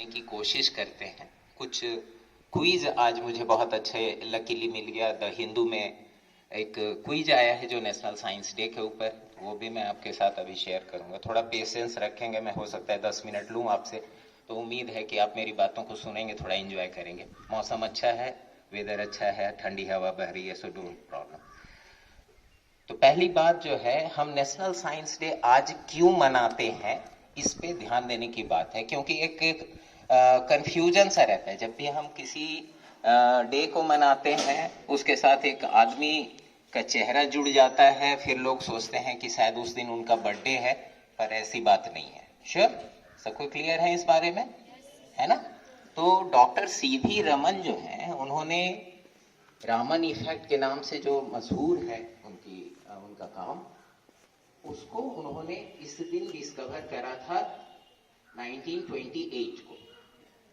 देने की कोशिश करते हैं। कुछ क्विज आज मुझे बहुत अच्छे लकीली मिल गया। द हिंदू में एक क्विज आया है जो नेशनल साइंस डे के ऊपर, वो भी मैं आपके साथ अभी शेयर करूंगा। थोड़ा पेशेंस रखेंगे, मैं हो सकता है 10 मिनट लूँ आपसे, तो उम्मीद है कि आप मेरी बातों को सुनेंगे, थोड़ा एंजॉय करेंगे। मौसम अच्छा है, वेदर अच्छा है, ठंडी हवा बह रही है, सो डोंट प्रॉब्लम। तो पहली बात जो है, हम नेशनल साइंस डे आज क्यों मनाते हैं, इस पे ध्यान देने की बात है। क्योंकि एक कंफ्यूजन सा रहता है जब भी हम किसी डे को मनाते हैं, उसके साथ एक आदमी का चेहरा जुड़ जाता है, फिर लोग सोचते हैं कि शायद उस दिन उनका बर्थडे है, पर ऐसी बात नहीं है। श्योर सबको क्लियर है इस बारे में, है ना? तो डॉक्टर सीवी रमन जो है, उन्होंने रामन इफेक्ट के नाम से जो मशहूर है उनका काम, उसको उन्होंने इस दिन डिस्कवर करा था 1928 को,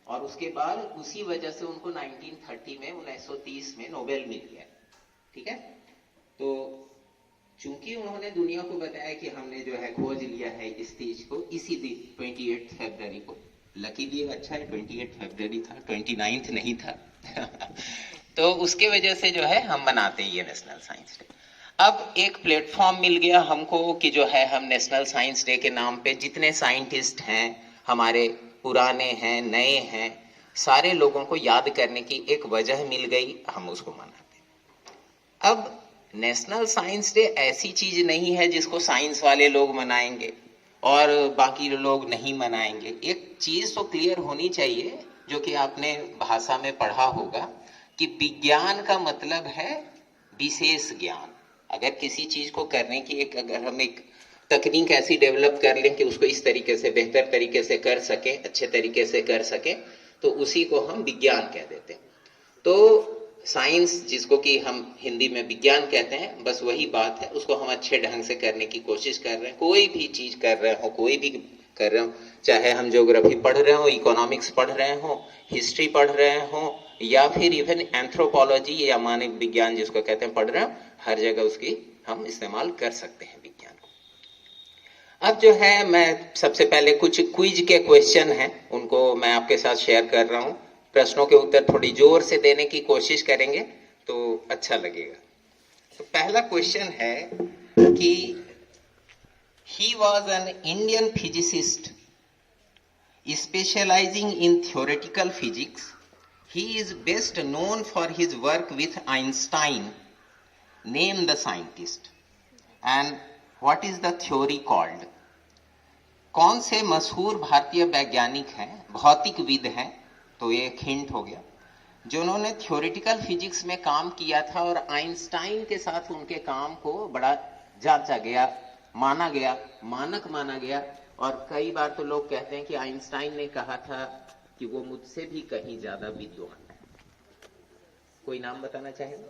और उसके बाद उसी वजह से उनको 1930 में 1930 में नोबेल मिल गया। ठीक है, तो चूंकि उन्होंने दुनिया को बताया कि हमने जो है खोज लिया है इस चीज को, इसी दिन 28 फरवरी को, लकीली अच्छा है 28 फरवरी था, 29 नहीं था तो उसके वजह से जो है हम मनाते हैं ये नेशनल साइंस डे। अब एक प्लेटफॉर्म मिल गया हमको कि जो है हम नेशनल साइंस डे के नाम पे जितने साइंटिस्ट हैं हमारे, पुराने हैं नए हैं, सारे लोगों को याद करने की एक वजह मिल गई, हम उसको मनाते हैं। अब नेशनल साइंस डे ऐसी चीज नहीं है जिसको साइंस वाले लोग मनाएंगे और बाकी लोग नहीं मनाएंगे। एक चीज तो क्लियर होनी चाहिए, जो कि आपने भाषा में पढ़ा होगा, कि विज्ञान का मतलब है विशेष ज्ञान। अगर किसी चीज को करने की अगर हम एक तकनीक ऐसी डेवलप कर लें कि उसको इस तरीके से, बेहतर तरीके से कर सके, अच्छे तरीके से कर सके, तो उसी को हम विज्ञान कह देते हैं। तो साइंस, जिसको कि हम हिंदी में विज्ञान कहते हैं, बस वही बात है, उसको हम अच्छे ढंग से करने की कोशिश कर रहे हैं। कोई भी चीज कर रहे हो, कोई भी कर रहे हो, चाहे हम ज्योग्राफी पढ़ रहे हो, इकोनॉमिक्स पढ़ रहे हो, हिस्ट्री पढ़ रहे हो, या फिर इवन एंथ्रोपोलॉजी या मानव विज्ञान जिसको कहते हैं पढ़ रहे हो, हर जगह उसकी हम इस्तेमाल कर सकते हैं विज्ञान को। अब जो है, मैं सबसे पहले कुछ क्विज के क्वेश्चन हैं, उनको मैं आपके साथ शेयर कर रहा हूं। प्रश्नों के उत्तर थोड़ी जोर से देने की कोशिश करेंगे तो अच्छा लगेगा। तो पहला क्वेश्चन है कि he was an Indian physicist specializing in theoretical physics. He is best known for his work with Einstein. Name the scientist. And what is the theory called? कौन से मशहूर भारतीय वैज्ञानिक हैं, भौतिकविद हैं, तो ये एक हिंट हो गया, जिन्होंने थ्योरेटिकल फिजिक्स में काम किया था और आइंस्टाइन के साथ उनके काम को बड़ा जांचा गया, माना गया, मानक माना गया। और कई बार तो लोग कहते हैं कि आइंस्टाइन ने कहा था कि वो मुझसे भी कहीं ज्यादा विद्वान है। कोई नाम बताना चाहेगा?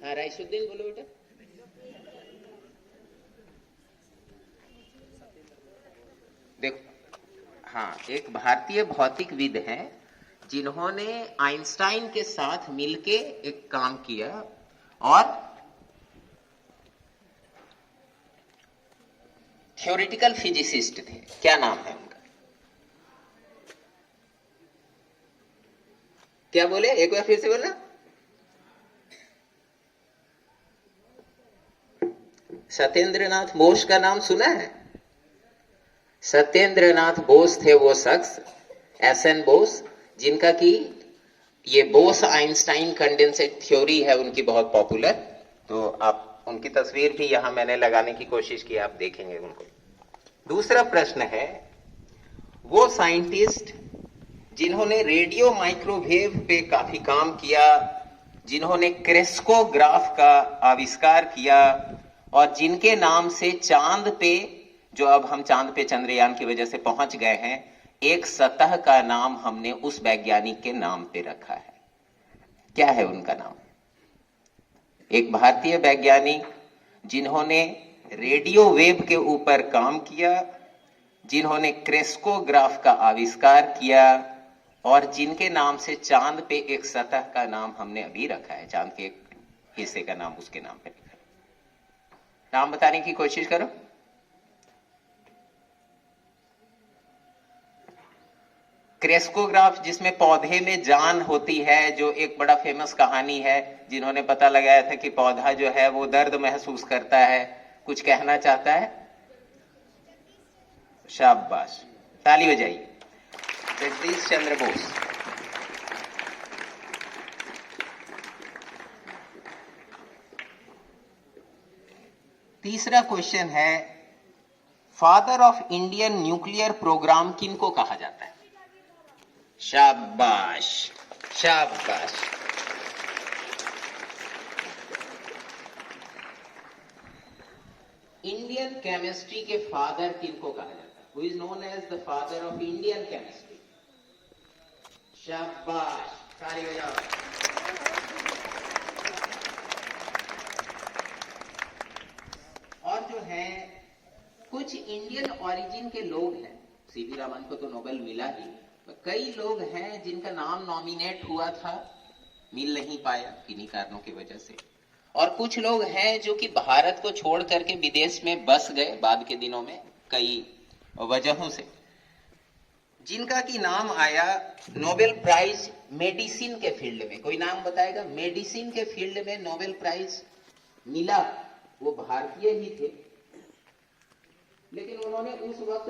हाँ, राइसुद्दीन बोलो बेटा। देखो, हाँ, एक भारतीय भौतिकविद हैं जिन्होंने आइंस्टाइन के साथ मिलके एक काम किया और थ्योरेटिकल फिजिसिस्ट थे। क्या नाम है उनका? क्या बोले, एक बार फिर से बोलना। सत्येंद्रनाथ बोस का नाम सुना है? सत्येंद्रनाथ बोस थे वो शख्स, एसएन बोस, जिनका कि ये बोस आइंस्टाइन कंडेंसेट थ्योरी है उनकी बहुत पॉपुलर। तो आप उनकी तस्वीर भी यहां मैंने लगाने की कोशिश की, आप देखेंगे उनको। दूसरा प्रश्न है, वो साइंटिस्ट जिन्होंने रेडियो माइक्रोवेव पे काफी काम किया, जिन्होंने क्रेस्कोग्राफ का आविष्कार किया, और जिनके नाम से चांद पे, जो अब हम चांद पे चंद्रयान की वजह से पहुंच गए हैं, एक सतह का नाम हमने उस वैज्ञानिक के नाम पे रखा है। क्या है उनका नाम? एक भारतीय वैज्ञानिक जिन्होंने रेडियो वेव के ऊपर काम किया, जिन्होंने क्रेस्कोग्राफ का आविष्कार किया, और जिनके नाम से चांद पे एक सतह का नाम हमने अभी रखा है, चांद के एक हिस्से का नाम उसके नाम पे लिखा है। नाम बताने की कोशिश करो। क्रेस्कोग्राफ जिसमें पौधे में जान होती है, जो एक बड़ा फेमस कहानी है, जिन्होंने पता लगाया था कि पौधा जो है वो दर्द महसूस करता है, कुछ कहना चाहता है? शाबाश, ताली बजाइए। जगदीश चंद्र बोस। तीसरा क्वेश्चन है, father of Indian nuclear programme किनको कहा जाता है? शाबाश शाबाश। इंडियन केमिस्ट्री के फादर किनको कहा जाता है? Who is known as the father of Indian chemistry? शाबाश, ताली बजाओ। और जो है कुछ इंडियन ओरिजिन के लोग हैं, सीवी रामन को तो नोबेल मिला ही, कई लोग हैं जिनका नाम नॉमिनेट हुआ था, मिल नहीं पाया किन्हीं कारणों की वजह से, और कुछ लोग हैं जो कि भारत को छोड़ करके विदेश में बस गए बाद के दिनों में कई वजहों से, जिनका की नाम आया नोबेल प्राइज मेडिसिन के फील्ड में। कोई नाम बताएगा? मेडिसिन के फील्ड में नोबेल प्राइज मिला, वो भारतीय ही थे, लेकिन उन्होंने उस वक्त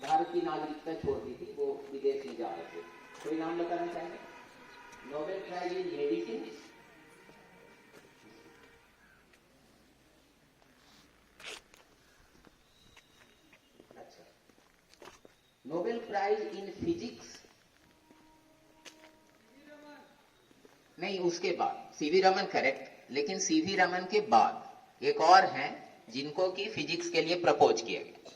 भारत की नागरिकता छोड़ दी थी, वो विदेश ही जा रहे थे। कोई नाम बताना चाहेंगे? Nobel prize in medicine. अच्छा, नोबेल प्राइज इन फिजिक्स नहीं, उसके बाद सीवी रमन करेक्ट, लेकिन सीवी रमन के बाद एक और हैं जिनको की फिजिक्स के लिए प्रपोज किया गया।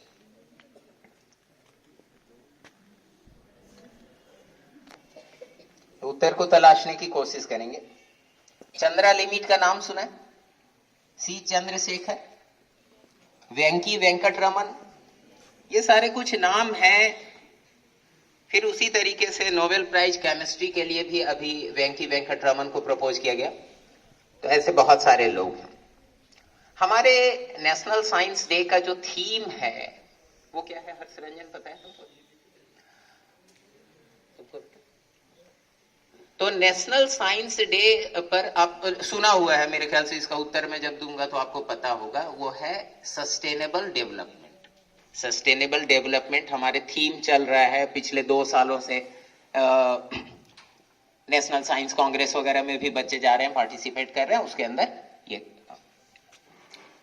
तो उत्तर को तलाशने की कोशिश करेंगे। चंद्रा लिमिट का नाम सुना है? सी चंद्रशेखर, वेंकी वेंकटरमन, ये सारे कुछ नाम हैं। फिर उसी तरीके से नोबेल प्राइज केमिस्ट्री के लिए भी अभी वेंकी वेंकटरमन को प्रपोज किया गया। तो ऐसे बहुत सारे लोग हैं। हमारे नेशनल साइंस डे का जो थीम है वो क्या है? हर्षरंजन पता है तुमको? तो नेशनल साइंस डे पर आप सुना हुआ है मेरे ख्याल से, इसका उत्तर मैं जब दूंगा तो आपको पता होगा, वो है सस्टेनेबल डेवलपमेंट। सस्टेनेबल डेवलपमेंट हमारे थीम चल रहा है पिछले 2 सालों से। नेशनल साइंस कांग्रेस वगैरह में भी बच्चे जा रहे हैं, पार्टिसिपेट कर रहे हैं, उसके अंदर ये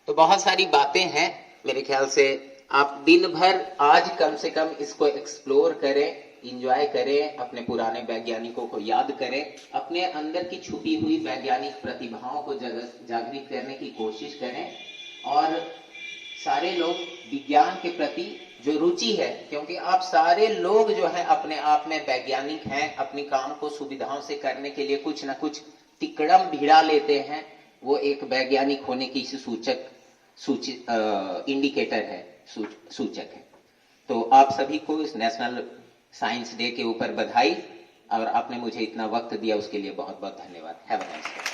तो बहुत सारी बातें हैं। मेरे ख्याल से आप दिन भर आज कम से कम इसको एक्सप्लोर करें, इंजॉय करें, अपने पुराने वैज्ञानिकों को याद करें, अपने अंदर की छुपी हुई वैज्ञानिक प्रतिभाओं को जागृत करने की कोशिश करें, और सारे लोग विज्ञान के प्रति जो रुचि है, क्योंकि आप सारे लोग जो है अपने आप में वैज्ञानिक हैं, अपने काम को सुविधाओं से करने के लिए कुछ ना कुछ तिकड़म भिड़ा लेते हैं, वो एक वैज्ञानिक होने की इंडिकेटर है, सूचक है। तो आप सभी को इस नेशनल साइंस डे के ऊपर बधाई, और आपने मुझे इतना वक्त दिया उसके लिए बहुत बहुत धन्यवाद। Have a nice day.